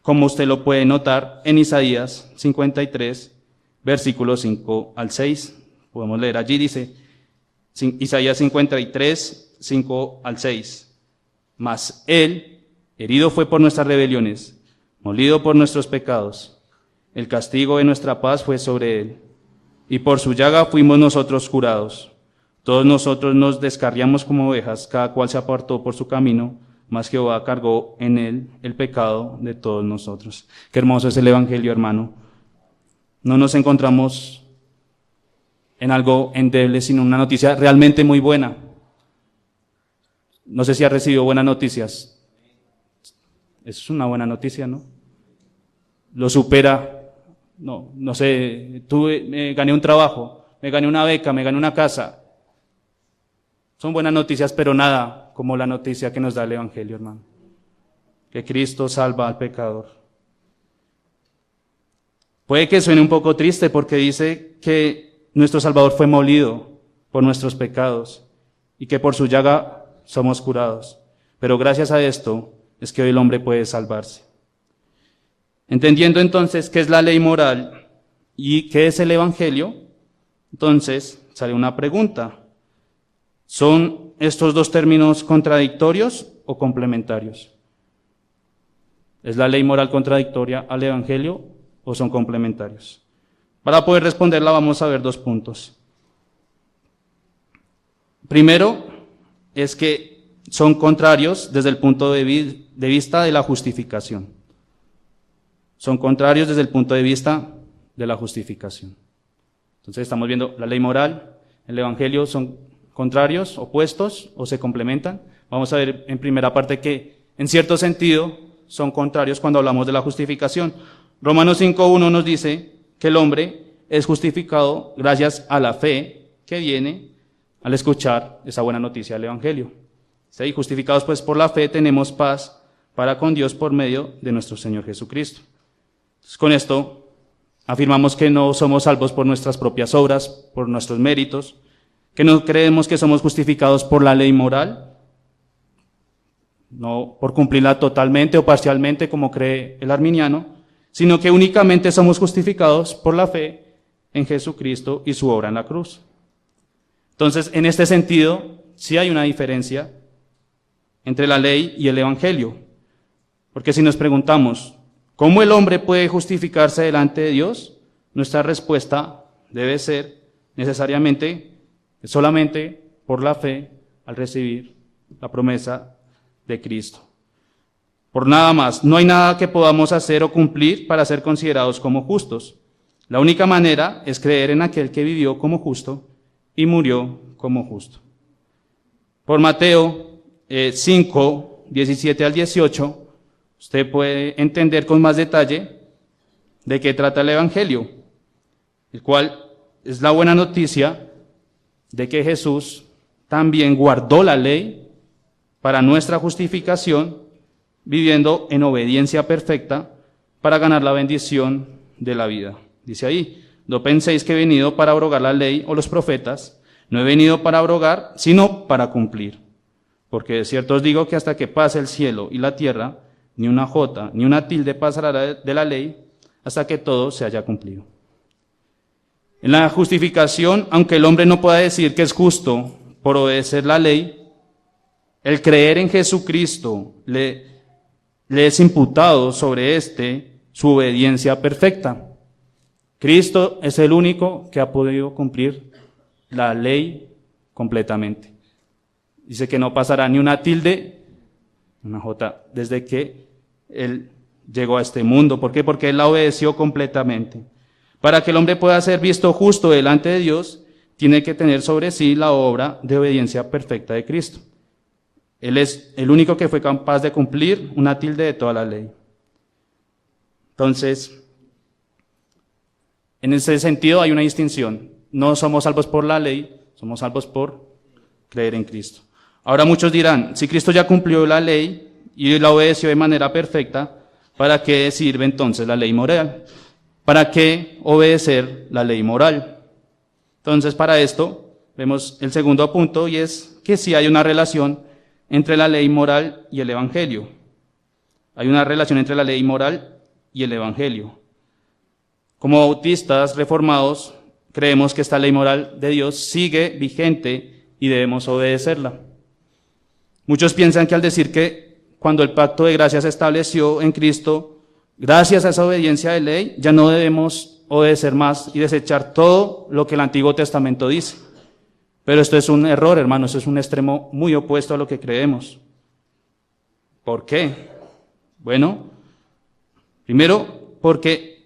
Speaker 1: como usted lo puede notar en Isaías 53, versículos 5 al 6. Podemos leer allí, dice Isaías 53, 5 al 6. Mas Él, herido fue por nuestras rebeliones, molido por nuestros pecados. El castigo de nuestra paz fue sobre Él, y por su llaga fuimos nosotros curados. Todos nosotros nos descarriamos como ovejas, cada cual se apartó por su camino, mas Jehová cargó en Él el pecado de todos nosotros. Qué hermoso es el Evangelio, hermano. No nos encontramos en algo endeble, sino una noticia realmente muy buena. No sé si ha recibido buenas noticias. Eso es una buena noticia, ¿no? Lo supera. No sé, me gané un trabajo, me gané una beca, me gané una casa. Son buenas noticias, pero nada como la noticia que nos da el Evangelio, hermano. Que Cristo salva al pecador. Puede que suene un poco triste porque dice que nuestro Salvador fue molido por nuestros pecados y que por su llaga somos curados. Pero gracias a esto es que hoy el hombre puede salvarse. Entendiendo entonces qué es la ley moral y qué es el Evangelio, entonces sale una pregunta. ¿Son estos dos términos contradictorios o complementarios? ¿Es la ley moral contradictoria al Evangelio o son complementarios? Para poder responderla vamos a ver dos puntos. Primero, es que son contrarios desde el punto de vista de la justificación. Son contrarios desde el punto de vista de la justificación. Entonces estamos viendo la ley moral, el Evangelio son contrarios, opuestos o se complementan. Vamos a ver en primera parte que en cierto sentido son contrarios cuando hablamos de la justificación. Romanos 5.1 nos dice que el hombre es justificado gracias a la fe que viene al escuchar esa buena noticia del Evangelio. ¿Sí? Justificados pues por la fe tenemos paz para con Dios por medio de nuestro Señor Jesucristo. Entonces, con esto afirmamos que no somos salvos por nuestras propias obras, por nuestros méritos, que no creemos que somos justificados por la ley moral, no por cumplirla totalmente o parcialmente como cree el arminiano, sino que únicamente somos justificados por la fe en Jesucristo y su obra en la cruz. Entonces, en este sentido, sí hay una diferencia entre la ley y el Evangelio. Porque si nos preguntamos, ¿cómo el hombre puede justificarse delante de Dios? Nuestra respuesta debe ser necesariamente, solamente por la fe al recibir la promesa de Cristo. Por nada más, no hay nada que podamos hacer o cumplir para ser considerados como justos. La única manera es creer en aquel que vivió como justo y murió como justo. Por Mateo 5, 17 al 18, usted puede entender con más detalle de qué trata el Evangelio, el cual es la buena noticia de que Jesús también guardó la ley para nuestra justificación, viviendo en obediencia perfecta para ganar la bendición de la vida. Dice ahí, no penséis que he venido para abrogar la ley o los profetas, no he venido para abrogar, sino para cumplir. Porque de cierto os digo que hasta que pase el cielo y la tierra, ni una jota, ni una tilde pasará de la ley, hasta que todo se haya cumplido. En la justificación, aunque el hombre no pueda decir que es justo por obedecer la ley, el creer en Jesucristo le es imputado sobre su obediencia perfecta. Cristo es el único que ha podido cumplir la ley completamente. Dice que no pasará ni una tilde, una jota, desde que Él llegó a este mundo. ¿Por qué? Porque Él la obedeció completamente. Para que el hombre pueda ser visto justo delante de Dios, tiene que tener sobre sí la obra de obediencia perfecta de Cristo. Él es el único que fue capaz de cumplir una tilde de toda la ley. Entonces, en ese sentido hay una distinción. No somos salvos por la ley, somos salvos por creer en Cristo. Ahora muchos dirán, si Cristo ya cumplió la ley y la obedeció de manera perfecta, ¿para qué sirve entonces la ley moral? ¿Para qué obedecer la ley moral? Entonces, para esto, vemos el segundo punto, y es que sí hay una relación entre la ley moral y el Evangelio. Hay una relación entre la ley moral y el Evangelio. Como bautistas reformados, creemos que esta ley moral de Dios sigue vigente y debemos obedecerla. Muchos piensan que al decir que cuando el pacto de gracia se estableció en Cristo, gracias a esa obediencia de ley, ya no debemos obedecer más y desechar todo lo que el Antiguo Testamento dice. Pero esto es un error, hermanos, es un extremo muy opuesto a lo que creemos. ¿Por qué? Bueno, primero, porque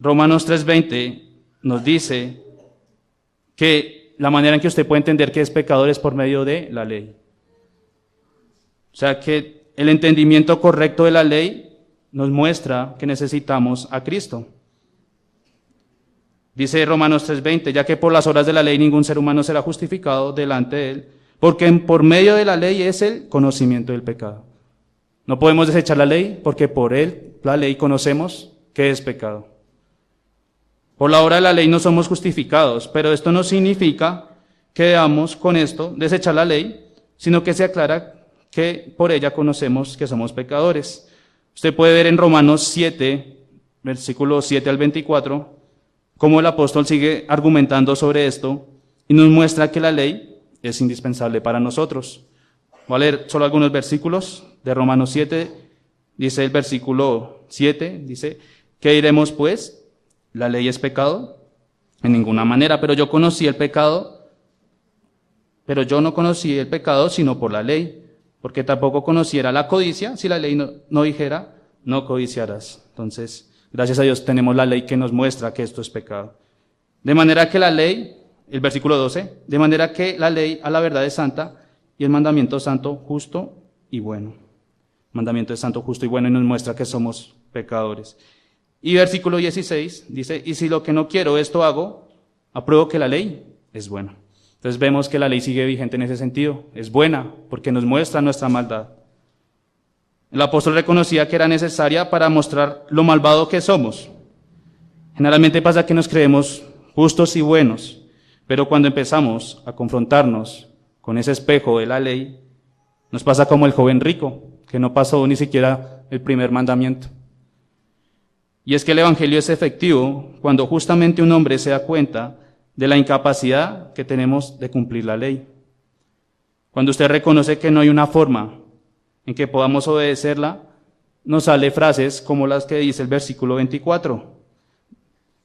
Speaker 1: Romanos 3:20 nos dice que la manera en que usted puede entender que es pecador es por medio de la ley. O sea que el entendimiento correcto de la ley nos muestra que necesitamos a Cristo. Dice Romanos 3:20, ya que por las obras de la ley ningún ser humano será justificado delante de él, porque por medio de la ley es el conocimiento del pecado. No podemos desechar la ley porque por él, la ley, conocemos qué es pecado. Por la obra de la ley no somos justificados, pero esto no significa que debamos con esto desechar la ley, sino que se aclara que por ella conocemos que somos pecadores. Usted puede ver en Romanos 7, versículos 7 al 24, cómo el apóstol sigue argumentando sobre esto y nos muestra que la ley es indispensable para nosotros. Voy a leer solo algunos versículos de Romanos 7. Dice el versículo 7, dice, ¿qué diremos pues? ¿La ley es pecado? En ninguna manera, pero yo no conocí el pecado sino por la ley, porque tampoco conociera la codicia si la ley no dijera, no codiciarás. Entonces, gracias a Dios tenemos la ley que nos muestra que esto es pecado. De manera que la ley, el versículo 12, de manera que la ley a la verdad es santa y el mandamiento santo, justo y bueno. Mandamiento es santo, justo y bueno y nos muestra que somos pecadores. Y versículo 16 dice, y si lo que no quiero esto hago, apruebo que la ley es buena. Entonces vemos que la ley sigue vigente en ese sentido, es buena porque nos muestra nuestra maldad. El apóstol reconocía que era necesaria para mostrar lo malvado que somos. Generalmente pasa que nos creemos justos y buenos, pero cuando empezamos a confrontarnos con ese espejo de la ley, nos pasa como el joven rico, que no pasó ni siquiera el primer mandamiento. Y es que el evangelio es efectivo cuando justamente un hombre se da cuenta de la incapacidad que tenemos de cumplir la ley. Cuando usted reconoce que no hay una forma en que podamos obedecerla, nos sale frases como las que dice el versículo 24.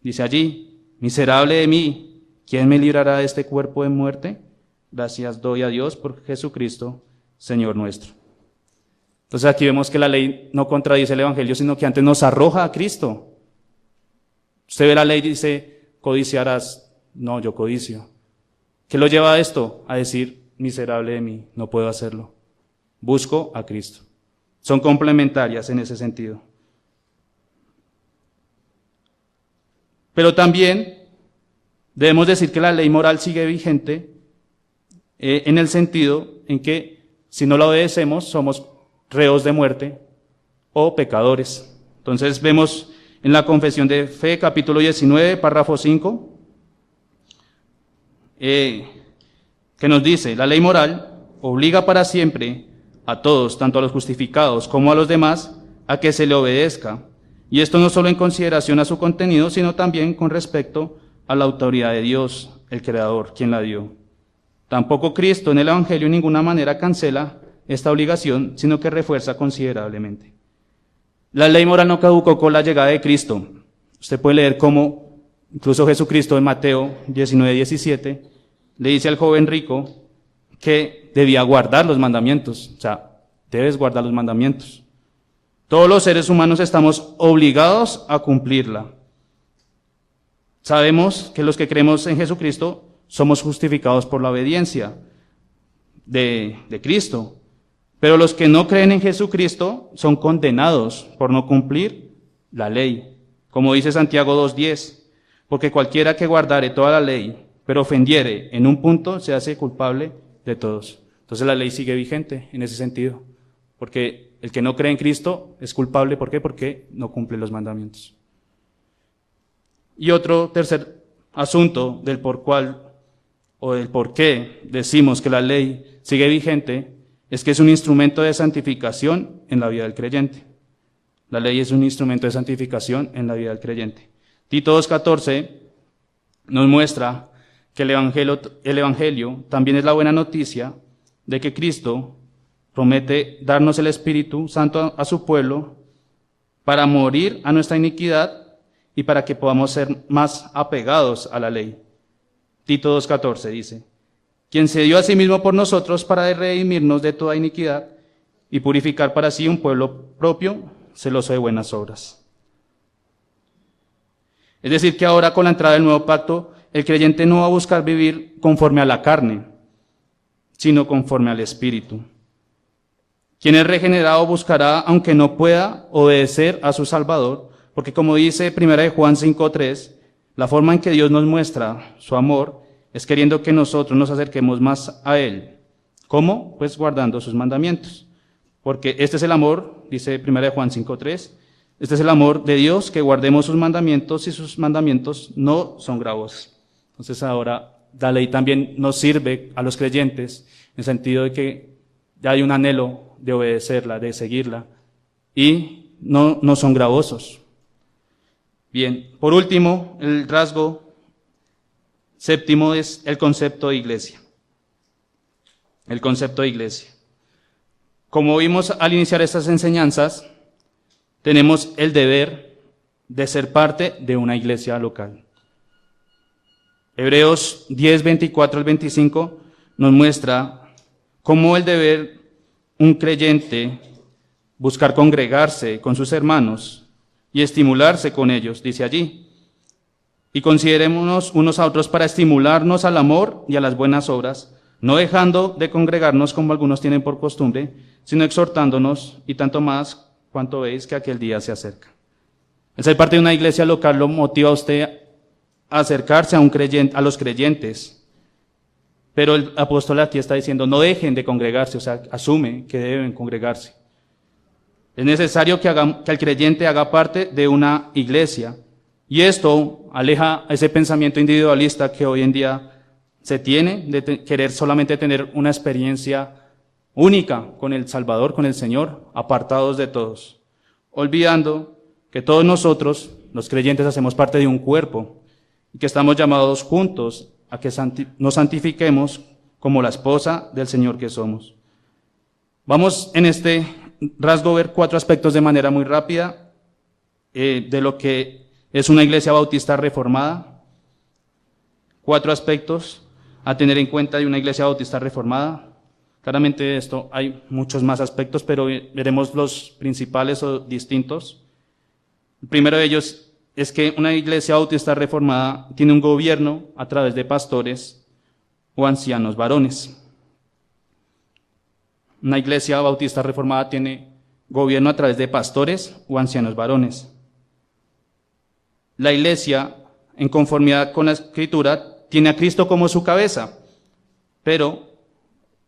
Speaker 1: Dice allí, miserable de mí, ¿quién me librará de este cuerpo de muerte? Gracias doy a Dios por Jesucristo, Señor nuestro. Entonces aquí vemos que la ley no contradice el evangelio, sino que antes nos arroja a Cristo. Usted ve la ley y dice, codiciarás. No, yo codicio. ¿Qué lo lleva a esto? A decir, miserable de mí, no puedo hacerlo. Busco a Cristo. Son complementarias en ese sentido. Pero también debemos decir que la ley moral sigue vigente en el sentido en que si no la obedecemos somos reos de muerte o pecadores. Entonces vemos en la Confesión de Fe, capítulo 19, párrafo 5, que nos dice, la ley moral obliga para siempre a todos, tanto a los justificados como a los demás, a que se le obedezca. Y esto no solo en consideración a su contenido, sino también con respecto a la autoridad de Dios, el Creador, quien la dio. Tampoco Cristo en el Evangelio en ninguna manera cancela esta obligación, sino que refuerza considerablemente. La ley moral no caducó con la llegada de Cristo. Usted puede leer cómo incluso Jesucristo en Mateo 19:17 le dice al joven rico que debía guardar los mandamientos. O sea, debes guardar los mandamientos. Todos los seres humanos estamos obligados a cumplirla. Sabemos que los que creemos en Jesucristo somos justificados por la obediencia de Cristo. Pero los que no creen en Jesucristo son condenados por no cumplir la ley. Como dice Santiago 2:10, porque cualquiera que guardare toda la ley, pero ofendiere en un punto, se hace culpable de todos. Entonces la ley sigue vigente en ese sentido, porque el que no cree en Cristo es culpable. ¿Por qué? Porque no cumple los mandamientos. Y otro tercer asunto del por qué decimos que la ley sigue vigente es que es un instrumento de santificación en la vida del creyente. La ley es un instrumento de santificación en la vida del creyente. Tito 2:14 nos muestra que el evangelio también es la buena noticia de que Cristo promete darnos el Espíritu Santo a su pueblo para morir a nuestra iniquidad y para que podamos ser más apegados a la ley. Tito 2:14 dice, quien se dio a sí mismo por nosotros para redimirnos de toda iniquidad y purificar para sí un pueblo propio, celoso de buenas obras. Es decir, que ahora con la entrada del nuevo pacto, el creyente no va a buscar vivir conforme a la carne, sino conforme al Espíritu. Quien es regenerado buscará, aunque no pueda, obedecer a su Salvador, porque como dice 1 Juan 5:3, la forma en que Dios nos muestra su amor es queriendo que nosotros nos acerquemos más a Él. ¿Cómo? Pues guardando sus mandamientos. Porque este es el amor, dice 1 Juan 5:3, este es el amor de Dios, que guardemos sus mandamientos y sus mandamientos no son gravosos. Entonces ahora la ley también nos sirve a los creyentes en el sentido de que ya hay un anhelo de obedecerla, de seguirla y no son gravosos. Bien, por último, el rasgo séptimo es el concepto de iglesia. El concepto de iglesia. Como vimos al iniciar estas enseñanzas, tenemos el deber de ser parte de una iglesia local. Hebreos 10, 24 al 25 nos muestra cómo el deber un creyente buscar congregarse con sus hermanos y estimularse con ellos, dice allí. Y considerémonos unos a otros para estimularnos al amor y a las buenas obras, no dejando de congregarnos como algunos tienen por costumbre, sino exhortándonos, y tanto más cuanto veis que aquel día se acerca. El ser parte de una iglesia local lo motiva a usted a acercarse a un creyente, a los creyentes. Pero el apóstol aquí está diciendo, no dejen de congregarse, o sea, asume que deben congregarse. Es necesario que el creyente haga parte de una iglesia. Y esto aleja ese pensamiento individualista que hoy en día se tiene, de querer solamente tener una experiencia única con el Salvador, con el Señor, apartados de todos, olvidando que todos nosotros, los creyentes, hacemos parte de un cuerpo y que estamos llamados juntos a que nos santifiquemos como la esposa del Señor que somos. Vamos en este rasgo a ver 4 aspectos de manera muy rápida de lo que es una iglesia bautista reformada. 4 aspectos a tener en cuenta de una iglesia bautista reformada. Claramente de esto hay muchos más aspectos, pero veremos los principales o distintos. El primero de ellos es que una iglesia bautista reformada tiene un gobierno a través de pastores o ancianos varones. Una iglesia bautista reformada tiene gobierno a través de pastores o ancianos varones. La iglesia, en conformidad con la Escritura, tiene a Cristo como su cabeza, pero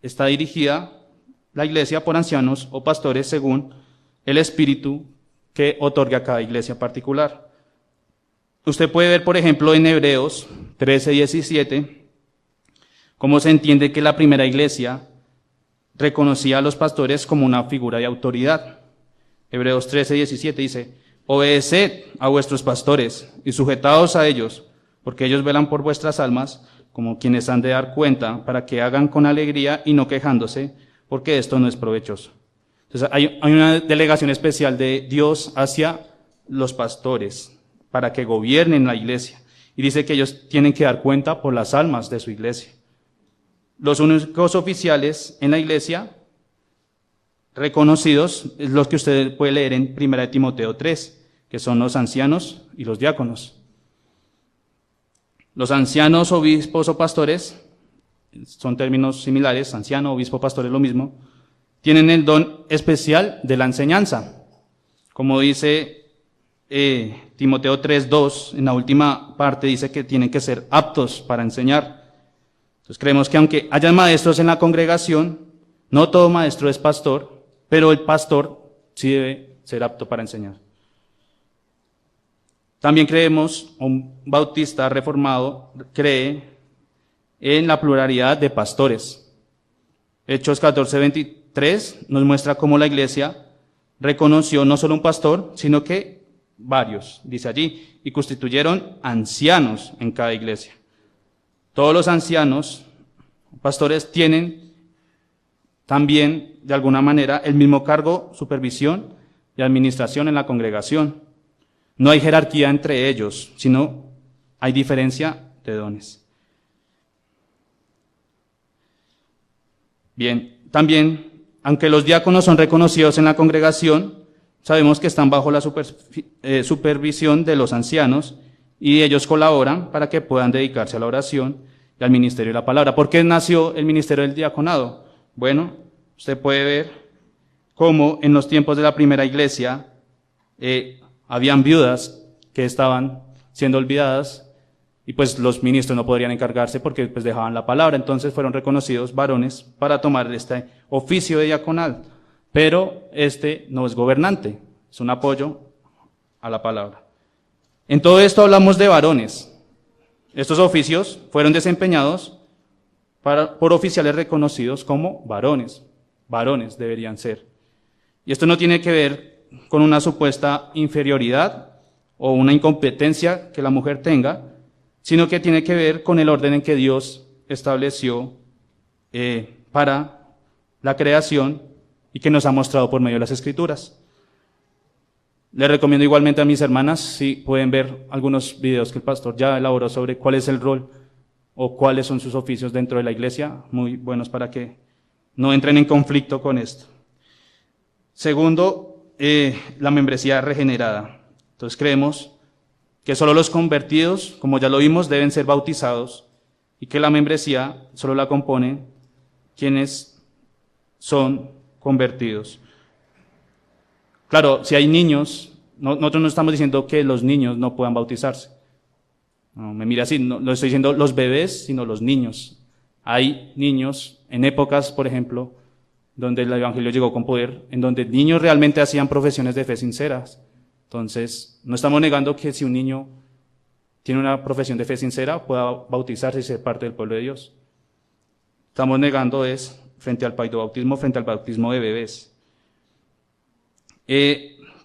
Speaker 1: está dirigida la iglesia por ancianos o pastores según el espíritu que otorga a cada iglesia particular. Usted puede ver, por ejemplo, en Hebreos 13, 17, cómo se entiende que la primera iglesia reconocía a los pastores como una figura de autoridad. Hebreos 13, 17 dice, obedeced a vuestros pastores y sujetaos a ellos, porque ellos velan por vuestras almas, como quienes han de dar cuenta, para que hagan con alegría y no quejándose, porque esto no es provechoso. Entonces hay una delegación especial de Dios hacia los pastores, para que gobiernen la iglesia. Y dice que ellos tienen que dar cuenta por las almas de su iglesia. Los únicos oficiales en la iglesia reconocidos es los que usted puede leer en 1 Timoteo 3, que son los ancianos y los diáconos. Los ancianos, obispos o pastores, son términos similares, anciano, obispo, pastor es lo mismo, tienen el don especial de la enseñanza. Como dice Timoteo 3:2, en la última parte dice que tienen que ser aptos para enseñar. Entonces creemos que aunque hayan maestros en la congregación, no todo maestro es pastor, pero el pastor sí debe ser apto para enseñar. También creemos, un bautista reformado cree en la pluralidad de pastores. Hechos 14:23 nos muestra cómo la iglesia reconoció no solo un pastor, sino que varios, dice allí, y constituyeron ancianos en cada iglesia. Todos los ancianos, pastores, tienen también, de alguna manera, el mismo cargo, supervisión y administración en la congregación. No hay jerarquía entre ellos, sino hay diferencia de dones. Bien, también, aunque los diáconos son reconocidos en la congregación, sabemos que están bajo la supervisión de los ancianos y ellos colaboran para que puedan dedicarse a la oración y al ministerio de la palabra. ¿Por qué nació el ministerio del diaconado? Bueno, usted puede ver cómo en los tiempos de la primera iglesia habían viudas que estaban siendo olvidadas y pues los ministros no podrían encargarse porque pues dejaban la palabra. Entonces fueron reconocidos varones para tomar este oficio de diaconal. Pero este no es gobernante, es un apoyo a la palabra. En todo esto hablamos de varones. Estos oficios fueron desempeñados por oficiales reconocidos como varones. Varones deberían ser. Y esto no tiene que ver con una supuesta inferioridad o una incompetencia que la mujer tenga, sino que tiene que ver con el orden en que Dios estableció para la creación y que nos ha mostrado por medio de las Escrituras. Les recomiendo igualmente a mis hermanas, si pueden ver algunos videos que el pastor ya elaboró sobre cuál es el rol o cuáles son sus oficios dentro de la iglesia, muy buenos para que no entren en conflicto con esto. Segundo, la membresía regenerada. Entonces creemos que solo los convertidos, como ya lo vimos, deben ser bautizados y que la membresía solo la componen quienes son convertidos. Claro, si hay niños, nosotros no estamos diciendo que los niños no puedan bautizarse. No, me mira así, no estoy diciendo los bebés, sino los niños. Hay niños en épocas, por ejemplo, donde el evangelio llegó con poder, en donde niños realmente hacían profesiones de fe sinceras. Entonces, no estamos negando que si un niño tiene una profesión de fe sincera, pueda bautizarse y ser parte del pueblo de Dios. Estamos negando es frente al paidobautismo, frente al bautismo de bebés.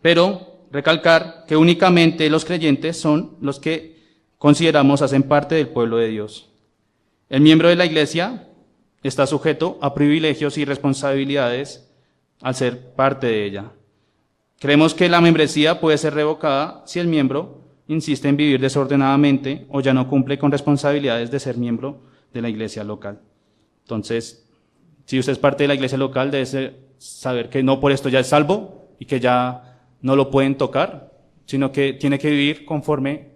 Speaker 1: Pero recalcar que únicamente los creyentes son los que consideramos hacen parte del pueblo de Dios. El miembro de la iglesia está sujeto a privilegios y responsabilidades al ser parte de ella. Creemos que la membresía puede ser revocada si el miembro insiste en vivir desordenadamente o ya no cumple con responsabilidades de ser miembro de la iglesia local. Entonces, si usted es parte de la iglesia local, debe saber que no por esto ya es salvo y que ya no lo pueden tocar, sino que tiene que vivir conforme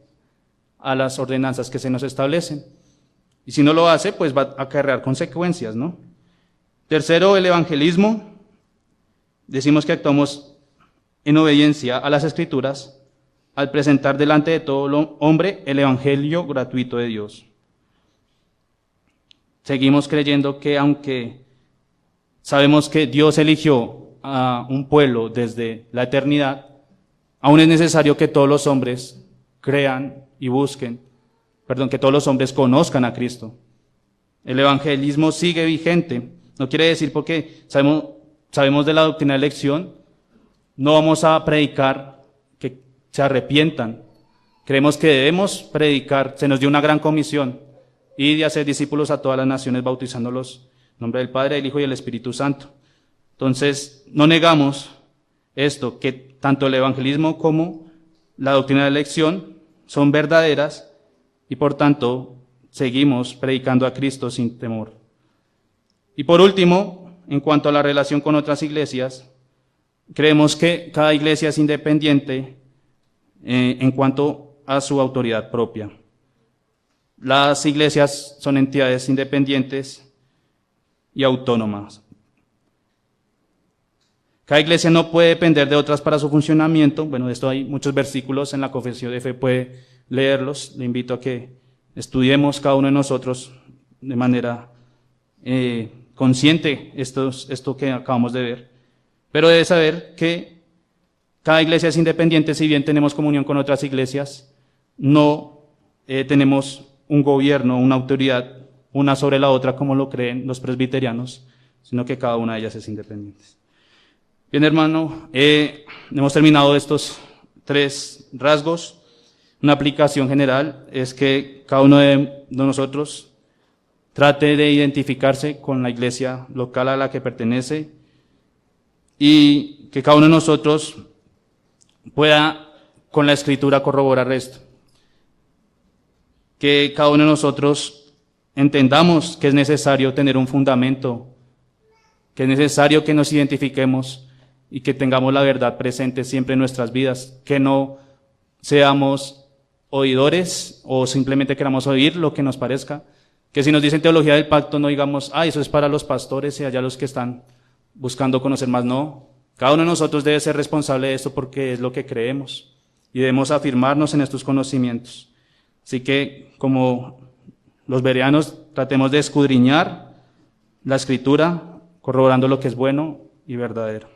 Speaker 1: a las ordenanzas que se nos establecen. Y si no lo hace, pues va a acarrear consecuencias, ¿no? Tercero, el evangelismo. Decimos que actuamos en obediencia a las Escrituras al presentar delante de todo hombre el evangelio gratuito de Dios. Seguimos creyendo que aunque sabemos que Dios eligió a un pueblo desde la eternidad, aún es necesario que todos los hombres crean y que todos los hombres conozcan a Cristo. El evangelismo sigue vigente. No quiere decir porque sabemos de la doctrina de elección, no vamos a predicar que se arrepientan. Creemos que debemos predicar, se nos dio una gran comisión, ir y hacer discípulos a todas las naciones bautizándolos en nombre del Padre, del Hijo y del Espíritu Santo. Entonces, no negamos esto, que tanto el evangelismo como la doctrina de elección son verdaderas y por tanto seguimos predicando a Cristo sin temor. Y por último, en cuanto a la relación con otras iglesias, creemos que cada iglesia es independiente en cuanto a su autoridad propia. Las iglesias son entidades independientes y autónomas. Cada iglesia no puede depender de otras para su funcionamiento. Bueno, de esto hay muchos versículos en la Confesión de Fe, puede leerlos. Le invito a que estudiemos cada uno de nosotros de manera consciente esto que acabamos de ver. Pero debe saber que cada iglesia es independiente, si bien tenemos comunión con otras iglesias, no tenemos un gobierno, una autoridad, una sobre la otra como lo creen los presbiterianos, sino que cada una de ellas es independiente. Bien, hermano, hemos terminado estos 3 rasgos. Una aplicación general es que cada uno de nosotros trate de identificarse con la iglesia local a la que pertenece y que cada uno de nosotros pueda con la Escritura corroborar esto. Que cada uno de nosotros entendamos que es necesario tener un fundamento, que es necesario que nos identifiquemos y que tengamos la verdad presente siempre en nuestras vidas, que no seamos oidores o simplemente queramos oír lo que nos parezca, que si nos dicen teología del pacto no digamos, eso es para los pastores y allá los que están buscando conocer más. No, cada uno de nosotros debe ser responsable de esto porque es lo que creemos y debemos afirmarnos en estos conocimientos. Así que, como los bereanos, tratemos de escudriñar la Escritura, corroborando lo que es bueno y verdadero.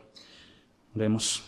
Speaker 1: Oremos.